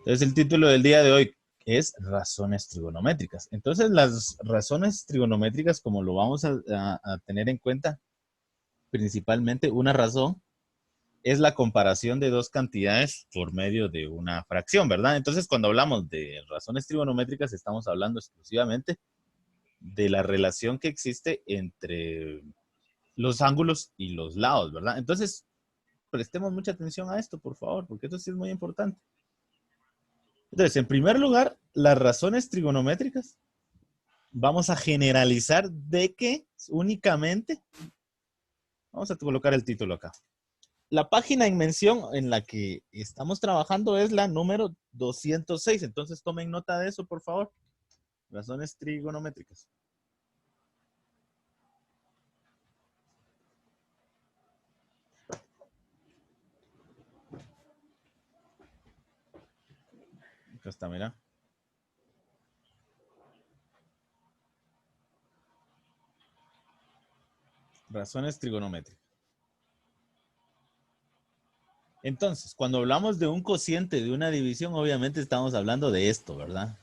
Entonces el título del día de hoy es razones trigonométricas. Entonces las razones trigonométricas, como lo vamos a tener en cuenta, principalmente una razón es la comparación de dos cantidades por medio de una fracción, ¿verdad? Entonces cuando hablamos de razones trigonométricas estamos hablando exclusivamente de la relación que existe entre los ángulos y los lados, ¿verdad? Entonces prestemos mucha atención a esto, por favor, porque esto sí es muy importante. Entonces, en primer lugar, las razones trigonométricas vamos a generalizar de que únicamente, vamos a colocar el título acá. La página en mención en la que estamos trabajando es la número 206. Entonces tomen nota de eso, por favor. Razones trigonométricas. Acá está, mira. Razones trigonométricas. Entonces, cuando hablamos de un cociente de una división, obviamente estamos hablando de esto, ¿verdad?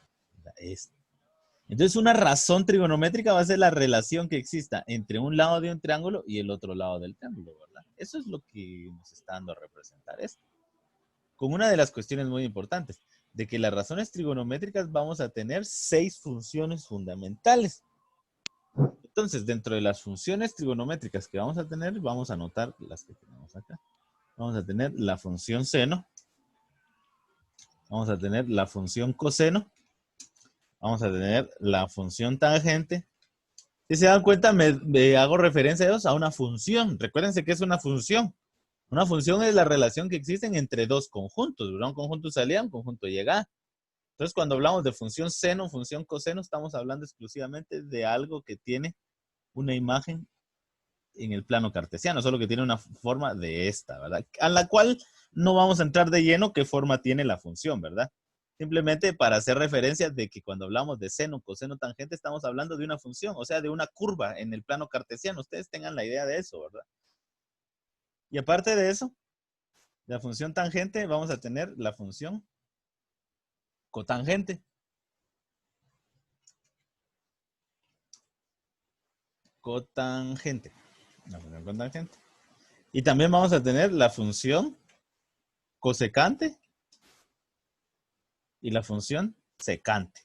Esto. Entonces, una razón trigonométrica va a ser la relación que exista entre un lado de un triángulo y el otro lado del triángulo, ¿verdad? Eso es lo que nos está dando a representar esto. Con una de las cuestiones muy importantes, de que las razones trigonométricas vamos a tener 6 funciones fundamentales. Entonces, dentro de las funciones trigonométricas que vamos a tener, vamos a anotar las que tenemos acá. Vamos a tener la función seno, vamos a tener la función coseno, vamos a tener la función tangente. Si se dan cuenta, me hago referencia a ellos a una función. Recuérdense que es una función. Una función es la relación que existen entre dos conjuntos, ¿verdad? Un conjunto de salida, un conjunto de llegada. Entonces, cuando hablamos de función seno, función coseno, estamos hablando exclusivamente de algo que tiene una imagen en el plano cartesiano, solo que tiene una forma de esta, ¿verdad? A la cual no vamos a entrar de lleno qué forma tiene la función, ¿verdad? Simplemente para hacer referencia de que cuando hablamos de seno, coseno, tangente, estamos hablando de una función, o sea, de una curva en el plano cartesiano. Ustedes tengan la idea de eso, ¿verdad? Y aparte de eso, la función tangente, vamos a tener la función cotangente. Cotangente. La función cotangente. Y también vamos a tener la función cosecante y la función secante.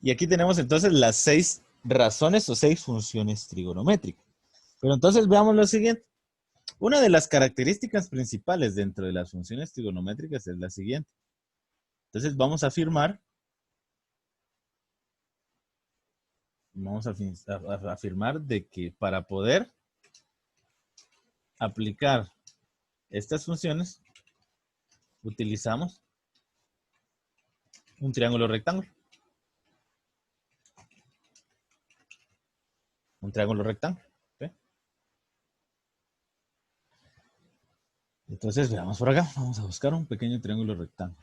Y aquí tenemos entonces las 6 razones o 6 funciones trigonométricas. Pero entonces veamos lo siguiente. Una de las características principales dentro de las funciones trigonométricas es la siguiente. Entonces vamos a afirmar de que para poder aplicar estas funciones utilizamos un triángulo rectángulo. Un triángulo rectángulo. ¿Sí? Entonces veamos por acá. Vamos a buscar un pequeño triángulo rectángulo.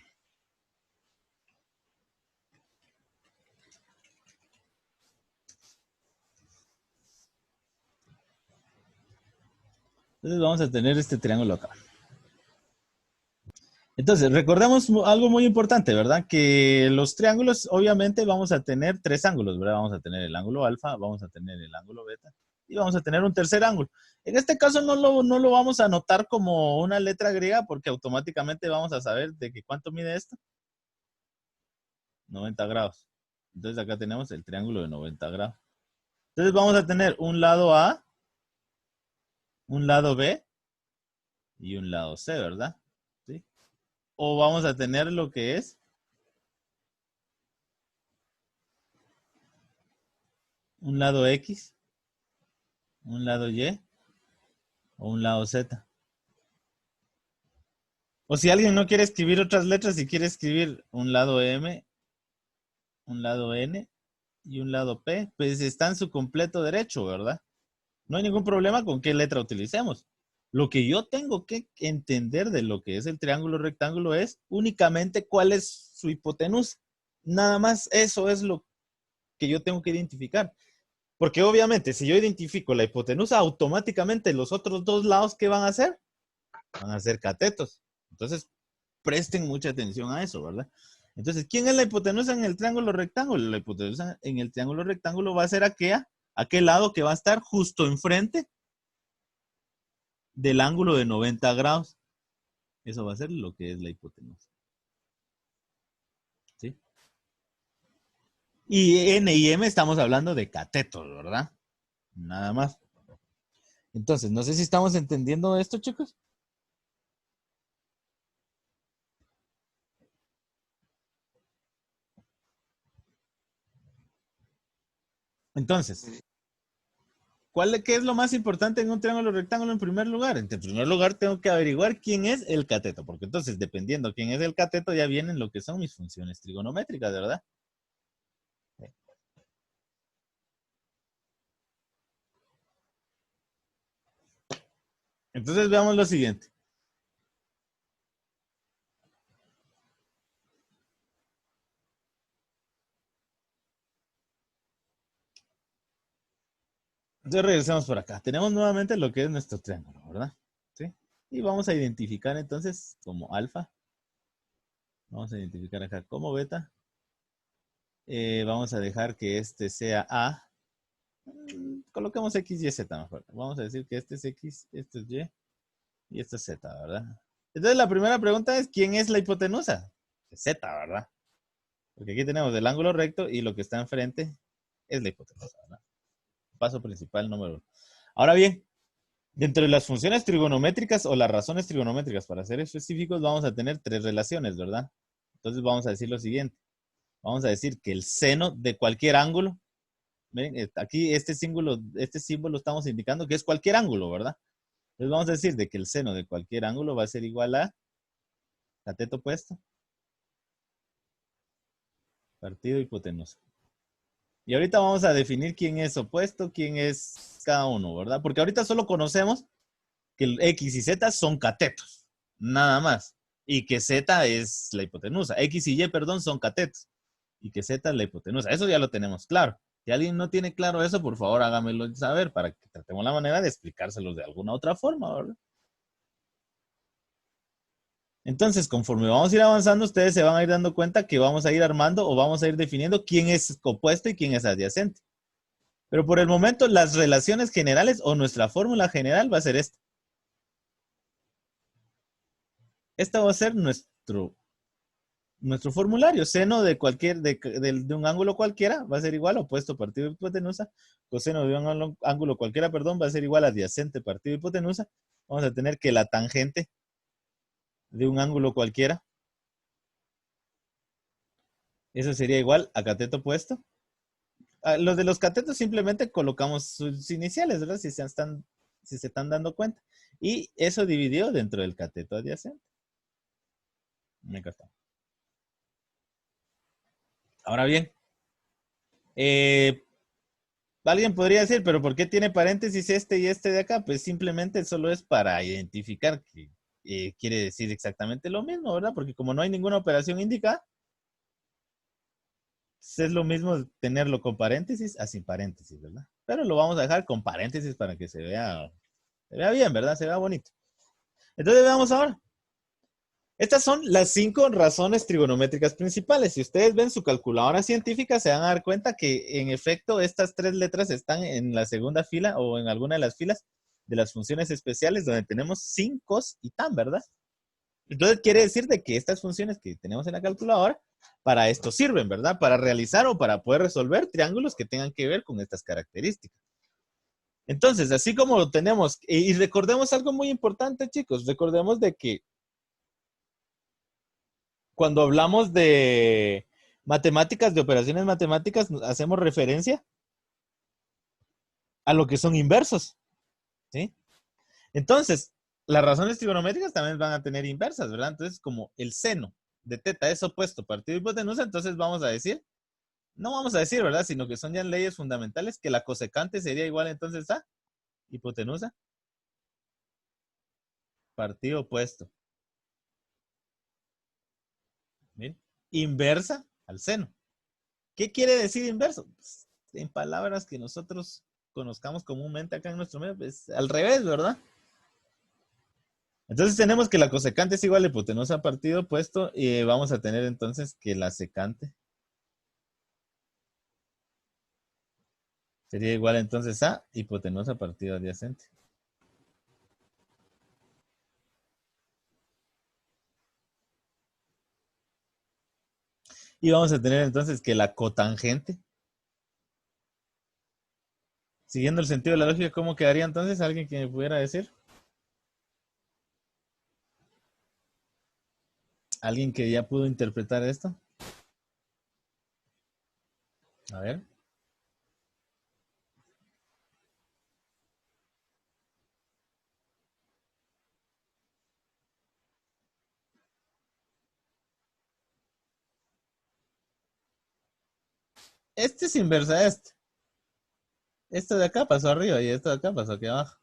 Entonces vamos a tener este triángulo acá. Entonces, recordemos algo muy importante, ¿verdad? Que los triángulos, obviamente, vamos a tener 3 ángulos, ¿verdad? Vamos a tener el ángulo alfa, vamos a tener el ángulo beta y vamos a tener un tercer ángulo. En este caso no lo vamos a anotar como una letra griega porque automáticamente vamos a saber de que cuánto mide esto. 90 grados. Entonces acá tenemos el triángulo de 90 grados. Entonces vamos a tener un lado A, un lado B y un lado C, ¿verdad? ¿Sí? O vamos a tener lo que es un lado X, un lado Y o un lado Z. O si alguien no quiere escribir otras letras y quiere escribir un lado M, un lado N y un lado P, pues está en su completo derecho, ¿verdad? No hay ningún problema con qué letra utilicemos. Lo que yo tengo que entender de lo que es el triángulo rectángulo es únicamente cuál es su hipotenusa. Nada más eso es lo que yo tengo que identificar. Porque obviamente si yo identifico la hipotenusa, automáticamente los otros dos lados, ¿qué van a hacer? Van a ser catetos. Entonces, presten mucha atención a eso, ¿verdad? Entonces, ¿quién es la hipotenusa en el triángulo rectángulo? La hipotenusa en el triángulo rectángulo va a ser aquel lado que va a estar justo enfrente del ángulo de 90 grados. Eso va a ser lo que es la hipotenusa. ¿Sí? Y N y M estamos hablando de catetos, ¿verdad? Nada más. Entonces, no sé si estamos entendiendo esto, chicos. Entonces, ¿qué es lo más importante en un triángulo rectángulo en primer lugar? En primer lugar, tengo que averiguar quién es el cateto, porque entonces, dependiendo quién es el cateto, ya vienen lo que son mis funciones trigonométricas, ¿verdad? Entonces, veamos lo siguiente. Entonces, regresamos por acá. Tenemos nuevamente lo que es nuestro triángulo, ¿verdad? ¿Sí? Y vamos a identificar entonces como alfa. Vamos a identificar acá como beta. Vamos a dejar que este sea A. Coloquemos X, Y, Z mejor. Vamos a decir que este es X, este es Y y este es Z, ¿verdad? Entonces la primera pregunta es, ¿quién es la hipotenusa? Z, ¿verdad? Porque aquí tenemos el ángulo recto y lo que está enfrente es la hipotenusa, ¿verdad? Paso principal número 1. Ahora bien, dentro de las funciones trigonométricas o las razones trigonométricas, para ser específicos, vamos a tener tres relaciones, ¿verdad? Entonces vamos a decir lo siguiente. Vamos a decir que el seno de cualquier ángulo, miren, aquí este símbolo estamos indicando que es cualquier ángulo, ¿verdad? Entonces vamos a decir de que el seno de cualquier ángulo va a ser igual a cateto opuesto partido hipotenusa. Y ahorita vamos a definir quién es opuesto, quién es cada uno, ¿verdad? Porque ahorita solo conocemos que el X y Z son catetos, nada más. Y que Z es la hipotenusa. X y Y, perdón, son catetos. Y que Z es la hipotenusa. Eso ya lo tenemos claro. Si alguien no tiene claro eso, por favor hágamelo saber para que tratemos la manera de explicárselos de alguna otra forma, ¿verdad? Entonces, conforme vamos a ir avanzando, ustedes se van a ir dando cuenta que vamos a ir armando o vamos a ir definiendo quién es opuesto y quién es adyacente. Pero por el momento, las relaciones generales o nuestra fórmula general va a ser esta. Esta va a ser nuestro formulario. Seno de un ángulo cualquiera va a ser igual a opuesto partido de hipotenusa. Coseno de un ángulo cualquiera, perdón, va a ser igual a adyacente partido de hipotenusa. Vamos a tener que la tangente de un ángulo cualquiera, eso sería igual a cateto opuesto. Los de los catetos simplemente colocamos sus iniciales, ¿verdad? Si se están dando cuenta. Y eso dividió dentro del cateto adyacente. Me encanta. Ahora bien, eh, alguien podría decir, pero ¿por qué tiene paréntesis este y este de acá? Pues simplemente solo es para identificar que quiere decir exactamente lo mismo, ¿verdad? Porque como no hay ninguna operación indicada, pues es lo mismo tenerlo con paréntesis a sin paréntesis, ¿verdad? Pero lo vamos a dejar con paréntesis para que se vea bien, ¿verdad? Se vea bonito. Entonces veamos ahora. Estas son las 5 razones trigonométricas principales. Si ustedes ven su calculadora científica, se van a dar cuenta que en efecto estas 3 letras están en la segunda fila o en alguna de las filas de las funciones especiales donde tenemos sin, cos y tan, ¿verdad? Entonces quiere decir de que estas funciones que tenemos en la calculadora para esto sirven, ¿verdad? Para realizar o para poder resolver triángulos que tengan que ver con estas características. Entonces, así como lo tenemos, y recordemos algo muy importante, chicos, recordemos de que cuando hablamos de matemáticas, de operaciones matemáticas, hacemos referencia a lo que son inversos, ¿sí? Entonces, las razones trigonométricas también van a tener inversas, ¿verdad? Entonces, como el seno de teta es opuesto partido de hipotenusa, entonces vamos a decir, no vamos a decir, ¿verdad? Sino que son ya leyes fundamentales que la cosecante sería igual entonces a hipotenusa partido opuesto. ¿Bien? Inversa al seno. ¿Qué quiere decir inverso? Pues, en palabras que nosotros conozcamos comúnmente acá en nuestro medio, pues al revés, ¿verdad? Entonces tenemos que la cosecante es igual a hipotenusa partido opuesto y vamos a tener entonces que la secante sería igual entonces a hipotenusa partido adyacente. Y vamos a tener entonces que la cotangente, siguiendo el sentido de la lógica, ¿cómo quedaría entonces? ¿Alguien que me pudiera decir? ¿Alguien que ya pudo interpretar esto? A ver. Este es inversa a este. Esto de acá pasó arriba y esto de acá pasó aquí abajo.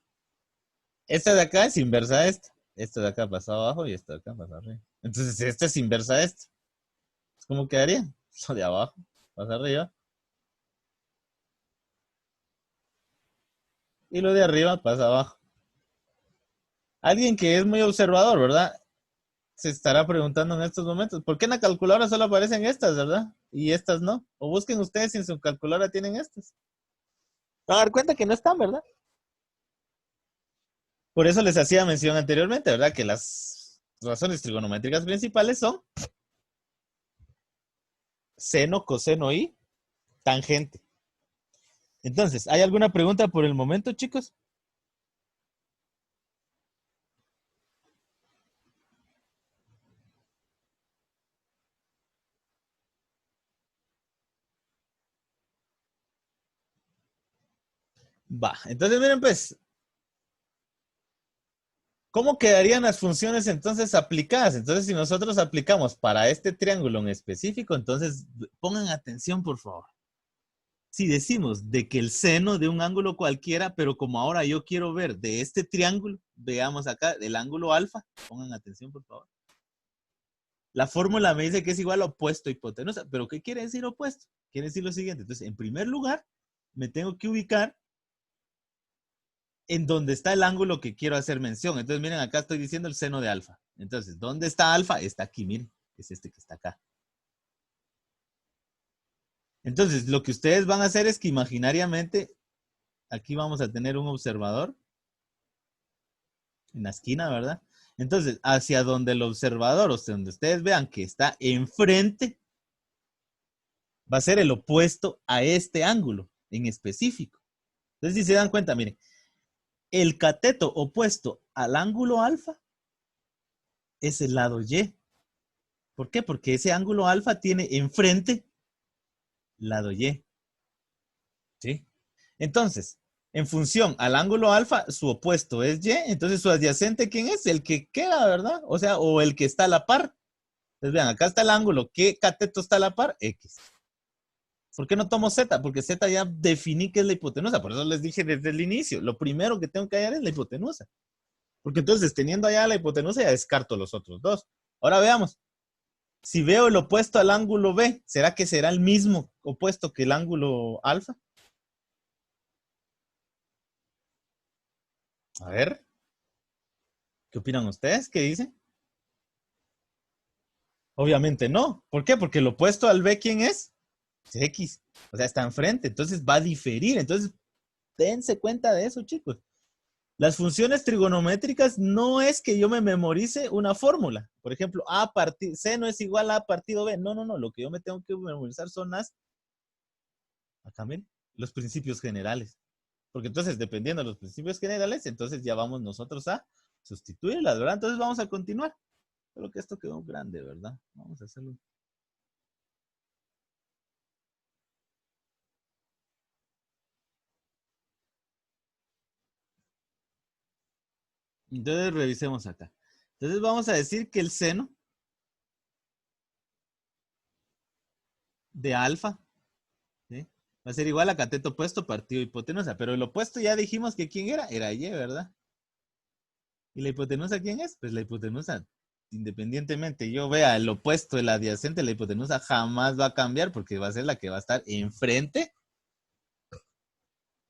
Esta de acá es inversa a esta. Esto de acá pasó abajo y esto de acá pasó arriba. Entonces, esta es inversa a esta. ¿Cómo quedaría? Lo de abajo pasa arriba. Y lo de arriba pasa abajo. Alguien que es muy observador, ¿verdad? Se estará preguntando en estos momentos, ¿por qué en la calculadora solo aparecen estas, verdad? Y estas no. O busquen ustedes si en su calculadora tienen estas. Van a dar cuenta que no están, ¿verdad? Por eso les hacía mención anteriormente, ¿verdad? Que las razones trigonométricas principales son seno, coseno y tangente. Entonces, ¿hay alguna pregunta por el momento, chicos? Va, entonces miren pues, ¿cómo quedarían las funciones entonces aplicadas? Entonces, si nosotros aplicamos para este triángulo en específico, entonces pongan atención, por favor. Si decimos de que el seno de un ángulo cualquiera, pero como ahora yo quiero ver de este triángulo, veamos acá, del ángulo alfa, pongan atención, por favor. La fórmula me dice que es igual a opuesto a hipotenusa, pero ¿qué quiere decir opuesto? Quiere decir lo siguiente. Entonces, en primer lugar, me tengo que ubicar en donde está el ángulo que quiero hacer mención. Entonces, miren, acá estoy diciendo el seno de alfa. Entonces, ¿dónde está alfa? Está aquí, miren, es este que está acá. Entonces, lo que ustedes van a hacer es que imaginariamente, aquí vamos a tener un observador en la esquina, ¿verdad? Entonces, hacia donde el observador, o sea, donde ustedes vean que está enfrente, va a ser el opuesto a este ángulo en específico. Entonces, si se dan cuenta, miren, el cateto opuesto al ángulo alfa es el lado Y. ¿Por qué? Porque ese ángulo alfa tiene enfrente lado Y. ¿Sí? Entonces, en función al ángulo alfa, su opuesto es Y, entonces su adyacente, ¿quién es? El que queda, ¿verdad? O sea, o el que está a la par. Entonces, vean, acá está el ángulo. ¿Qué cateto está a la par? X. ¿Por qué no tomo Z? Porque Z ya definí que es la hipotenusa. Por eso les dije desde el inicio. Lo primero que tengo que hallar es la hipotenusa. Porque entonces, teniendo allá la hipotenusa, ya descarto los otros dos. Ahora veamos. Si veo el opuesto al ángulo B, ¿será que será el mismo opuesto que el ángulo alfa? A ver, ¿qué opinan ustedes? ¿Qué dicen? Obviamente no. ¿Por qué? Porque el opuesto al B, ¿quién es? Es X. O sea, está enfrente. Entonces va a diferir. Entonces, dense cuenta de eso, chicos. Las funciones trigonométricas no es que yo me memorice una fórmula. Por ejemplo, C no es igual a partido B. No, no, no. Lo que yo me tengo que memorizar son acá miren, los principios generales. Porque entonces, dependiendo de los principios generales, entonces ya vamos nosotros a sustituirlas, ¿verdad? Entonces vamos a continuar. Creo que esto quedó grande, ¿verdad? Vamos a hacerlo. Entonces revisemos acá. Entonces vamos a decir que el seno de alfa, ¿sí? Va a ser igual a cateto opuesto partido hipotenusa. Pero el opuesto ya dijimos que quién era. Era Y, ¿verdad? ¿Y la hipotenusa quién es? Pues la hipotenusa, independientemente yo vea el opuesto, el adyacente, la hipotenusa jamás va a cambiar porque va a ser la que va a estar enfrente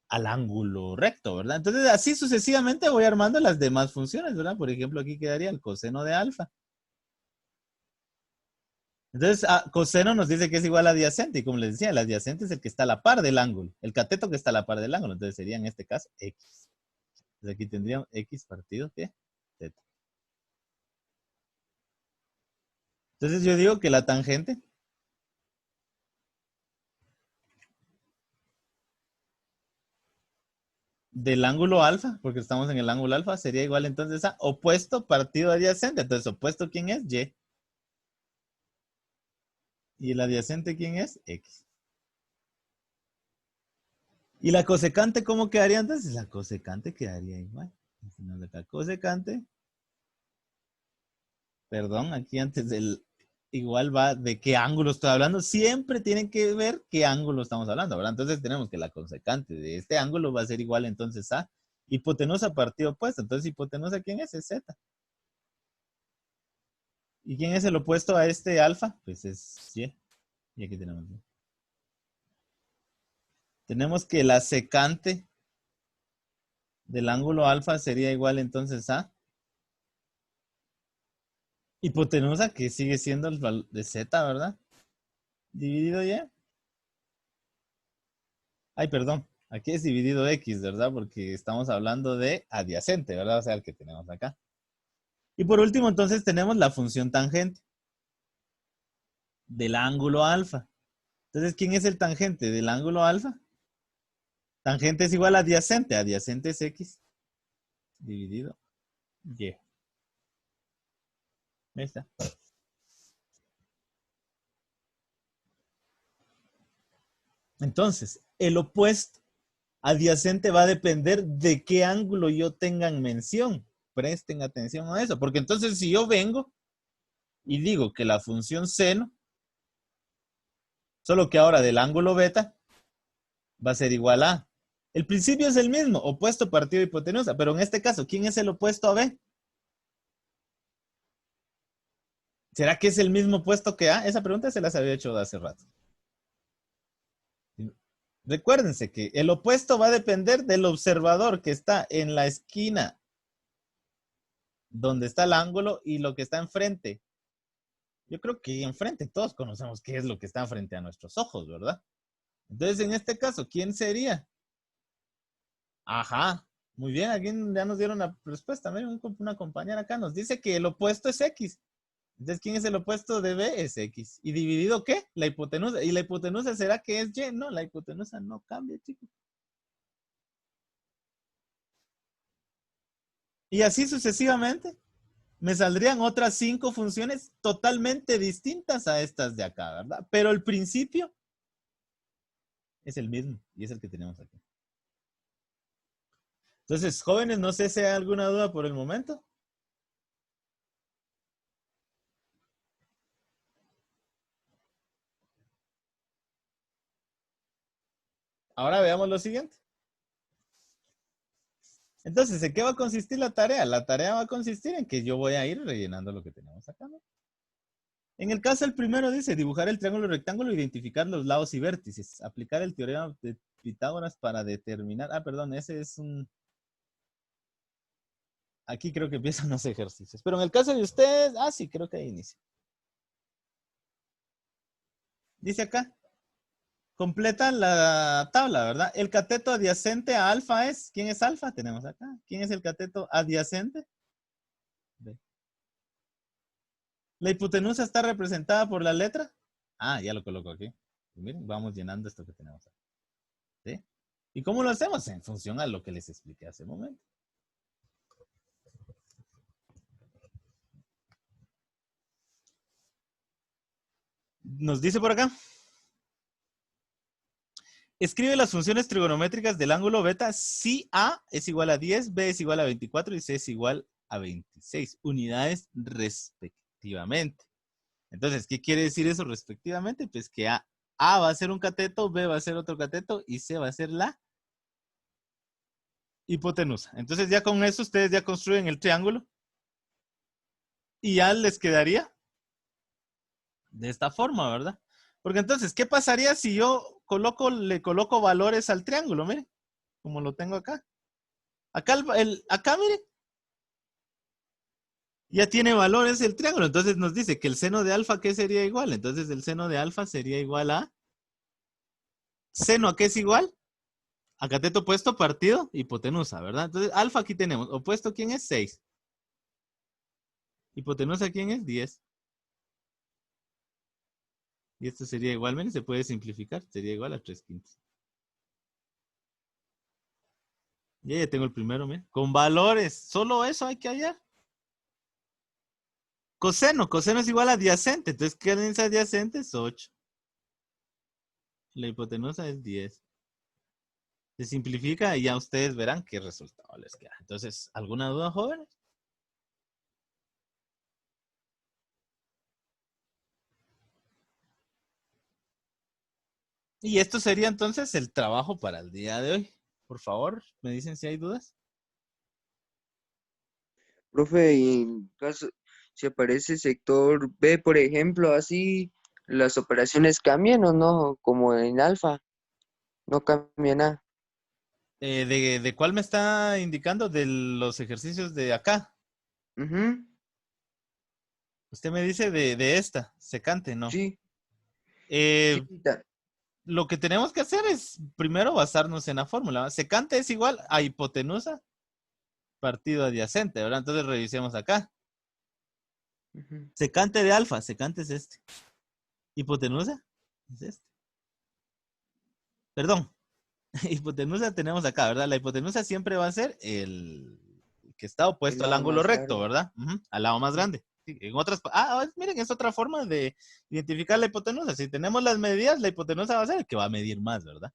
al ángulo recto, ¿verdad? Entonces, así sucesivamente voy armando las demás funciones, ¿verdad? Por ejemplo, aquí quedaría el coseno de alfa. Entonces, coseno nos dice que es igual a adyacente, y como les decía, el adyacente es el que está a la par del ángulo, el cateto que está a la par del ángulo, entonces sería en este caso X. Entonces aquí tendríamos X partido, ¿qué? Z. Entonces yo digo que la tangente del ángulo alfa, porque estamos en el ángulo alfa, sería igual entonces a opuesto partido adyacente. Entonces, opuesto, ¿quién es? Y. ¿Y el adyacente quién es? X. ¿Y la cosecante cómo quedaría entonces? La cosecante quedaría igual. Acá, cosecante, perdón, aquí antes del igual va de qué ángulo estoy hablando. Siempre tienen que ver qué ángulo estamos hablando, ¿verdad? Entonces tenemos que la cosecante de este ángulo va a ser igual entonces a hipotenusa partido opuesto. Entonces, hipotenusa, ¿quién es? Es Z. ¿Y quién es el opuesto a este alfa? Pues es Y. Y aquí tenemos Y. Tenemos que la secante del ángulo alfa sería igual entonces a hipotenusa, que sigue siendo el valor de Z, ¿verdad? Dividido Y. Ay, perdón. Aquí es dividido X, ¿verdad? Porque estamos hablando de adyacente, ¿verdad? O sea, el que tenemos acá. Y por último, entonces tenemos la función tangente del ángulo alfa. Entonces, ¿quién es el tangente del ángulo alfa? Tangente es igual a adyacente. Adyacente es X dividido Y. Ahí está. Entonces, el opuesto adyacente va a depender de qué ángulo yo tenga en mención. Presten atención a eso, porque entonces si yo vengo y digo que la función seno, solo que ahora del ángulo beta, va a ser igual a. El principio es el mismo, opuesto partido hipotenusa, pero en este caso, ¿quién es el opuesto a B? ¿Será que es el mismo opuesto que A? Esa pregunta se las había hecho hace rato. Recuérdense que el opuesto va a depender del observador que está en la esquina donde está el ángulo y lo que está enfrente. Yo creo que enfrente todos conocemos qué es lo que está frente a nuestros ojos, ¿verdad? Entonces, en este caso, ¿quién sería? Ajá, muy bien, aquí ya nos dieron la respuesta. Miren, una compañera acá nos dice que el opuesto es X. Entonces, ¿quién es el opuesto de B? Es X. ¿Y dividido qué? La hipotenusa. ¿Y la hipotenusa será que es Y? No, la hipotenusa no cambia, chicos. Y así sucesivamente. Me saldrían otras 5 funciones totalmente distintas a estas de acá, ¿verdad? Pero el principio es el mismo y es el que tenemos aquí. Entonces, jóvenes, no sé si hay alguna duda por el momento. Ahora veamos lo siguiente. Entonces, ¿en qué va a consistir la tarea? La tarea va a consistir en que yo voy a ir rellenando lo que tenemos acá, ¿no? En el caso el primero dice dibujar el triángulo rectángulo, identificar los lados y vértices, aplicar el teorema de Pitágoras para determinar, perdón, ese es un, aquí creo que empiezan los ejercicios, pero en el caso de ustedes, sí, creo que ahí inicia. Dice acá, completa la tabla, ¿verdad? El cateto adyacente a alfa es, ¿quién es alfa? Tenemos acá. ¿Quién es el cateto adyacente? B. La hipotenusa está representada por la letra. Ya lo coloco aquí. Y miren, vamos llenando esto que tenemos aquí. ¿Sí? ¿Y cómo lo hacemos? En función a lo que les expliqué hace un momento. Nos dice por acá. Escribe las funciones trigonométricas del ángulo beta si A es igual a 10, B es igual a 24 y C es igual a 26 unidades respectivamente. Entonces, ¿qué quiere decir eso respectivamente? Pues que A va a ser un cateto, B va a ser otro cateto y C va a ser la hipotenusa. Entonces, ya con eso ustedes ya construyen el triángulo y ya les quedaría de esta forma, ¿verdad? Porque entonces, ¿qué pasaría si yo le coloco valores al triángulo? Miren, como lo tengo acá. Acá, acá miren, ya tiene valores el triángulo. Entonces nos dice que el seno de alfa, ¿qué sería igual? Entonces el seno de alfa sería igual a... ¿Seno a qué es igual? A cateto opuesto partido hipotenusa, ¿verdad? Entonces alfa aquí tenemos. Opuesto, ¿quién es? 6. Hipotenusa, ¿quién es? 10. Y esto sería igual, miren, se puede simplificar. Sería igual a 3/5. Ya tengo el primero, miren. Con valores. Solo eso hay que hallar. Coseno. Coseno es igual a adyacente. Entonces, ¿qué es adyacente? Es 8. La hipotenusa es 10. Se simplifica y ya ustedes verán qué resultado les queda. Entonces, ¿alguna duda, jóvenes? Y esto sería entonces el trabajo para el día de hoy. Por favor, me dicen si hay dudas. Profe, y en caso, si aparece sector B, por ejemplo, así, ¿las operaciones cambian o no? Como en alfa, no cambia nada. ¿De cuál me está indicando? De los ejercicios de acá. Ujú, Usted me dice de esta, secante, ¿no? sí, sí, Eh, lo que tenemos que hacer es primero basarnos en la fórmula. ¿Va? Secante es igual a hipotenusa partido adyacente, ¿verdad? Entonces revisemos acá. ujú. Secante de alfa, secante es este. Hipotenusa es este. Perdón, hipotenusa tenemos acá, ¿verdad? La hipotenusa siempre va a ser el que está El opuesto al lado ángulo más recto, largo. ¿verdad? Al lado más Ujú, grande. Sí, en otras, miren, es otra forma de identificar la hipotenusa. Si tenemos las medidas, la hipotenusa va a ser el que va a medir más, ¿verdad?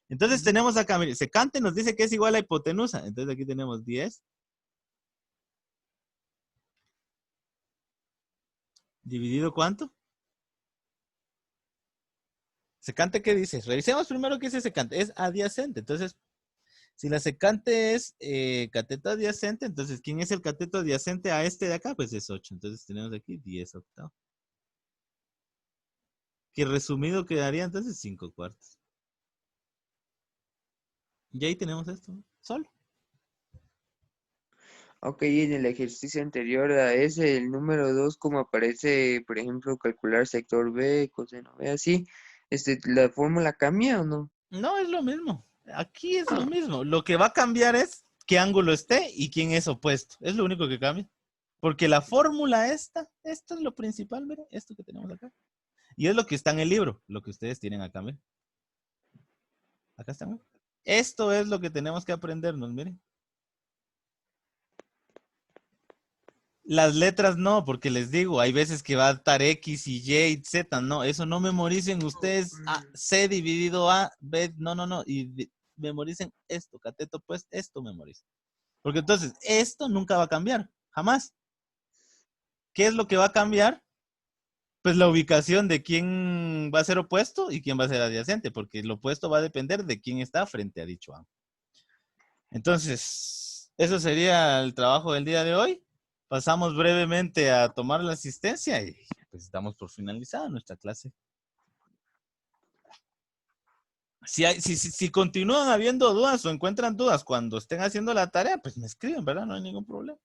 Entonces ujú. tenemos acá, mire, secante nos dice que es igual a hipotenusa. Entonces aquí tenemos 10 dividido ¿cuánto? Secante, ¿qué dice? Revisemos primero qué dice secante. Es adyacente. Entonces, si la secante es cateto adyacente, entonces, ¿quién es el cateto adyacente a este de acá? Pues es 8. Entonces tenemos aquí 10 octavos. Que resumido quedaría entonces 5 cuartos. Y ahí tenemos esto, ¿no? Solo. Ok, y en el ejercicio anterior a ese, el número 2, como aparece, por ejemplo, calcular sector B, coseno B, así, ¿la fórmula cambia o no? No, es lo mismo. Aquí es lo Ah, mismo. Lo que va a cambiar es qué ángulo esté y quién es opuesto. Es lo único que cambia. Porque la fórmula esto es lo principal, miren, esto que tenemos acá. Y es lo que está en el libro, lo que ustedes tienen acá, miren. Acá está, miren. Esto es lo que tenemos que aprendernos, miren. Las letras no, porque les digo, hay veces que va a estar X y Y y Z, no, eso no memoricen ustedes C dividido A, B, no, no, no, y memoricen esto, cateto, pues esto memoricen. Porque entonces, esto nunca va a cambiar, jamás. ¿Qué es lo que va a cambiar? Pues la ubicación de quién va a ser opuesto y quién va a ser adyacente, porque el opuesto va a depender de quién está frente a dicho ángulo. Entonces, eso sería el trabajo del día de hoy. Pasamos brevemente a tomar la asistencia y pues damos por finalizada nuestra clase. Si continúan habiendo dudas o encuentran dudas cuando estén haciendo la tarea, pues me escriben, ¿verdad? No hay ningún problema.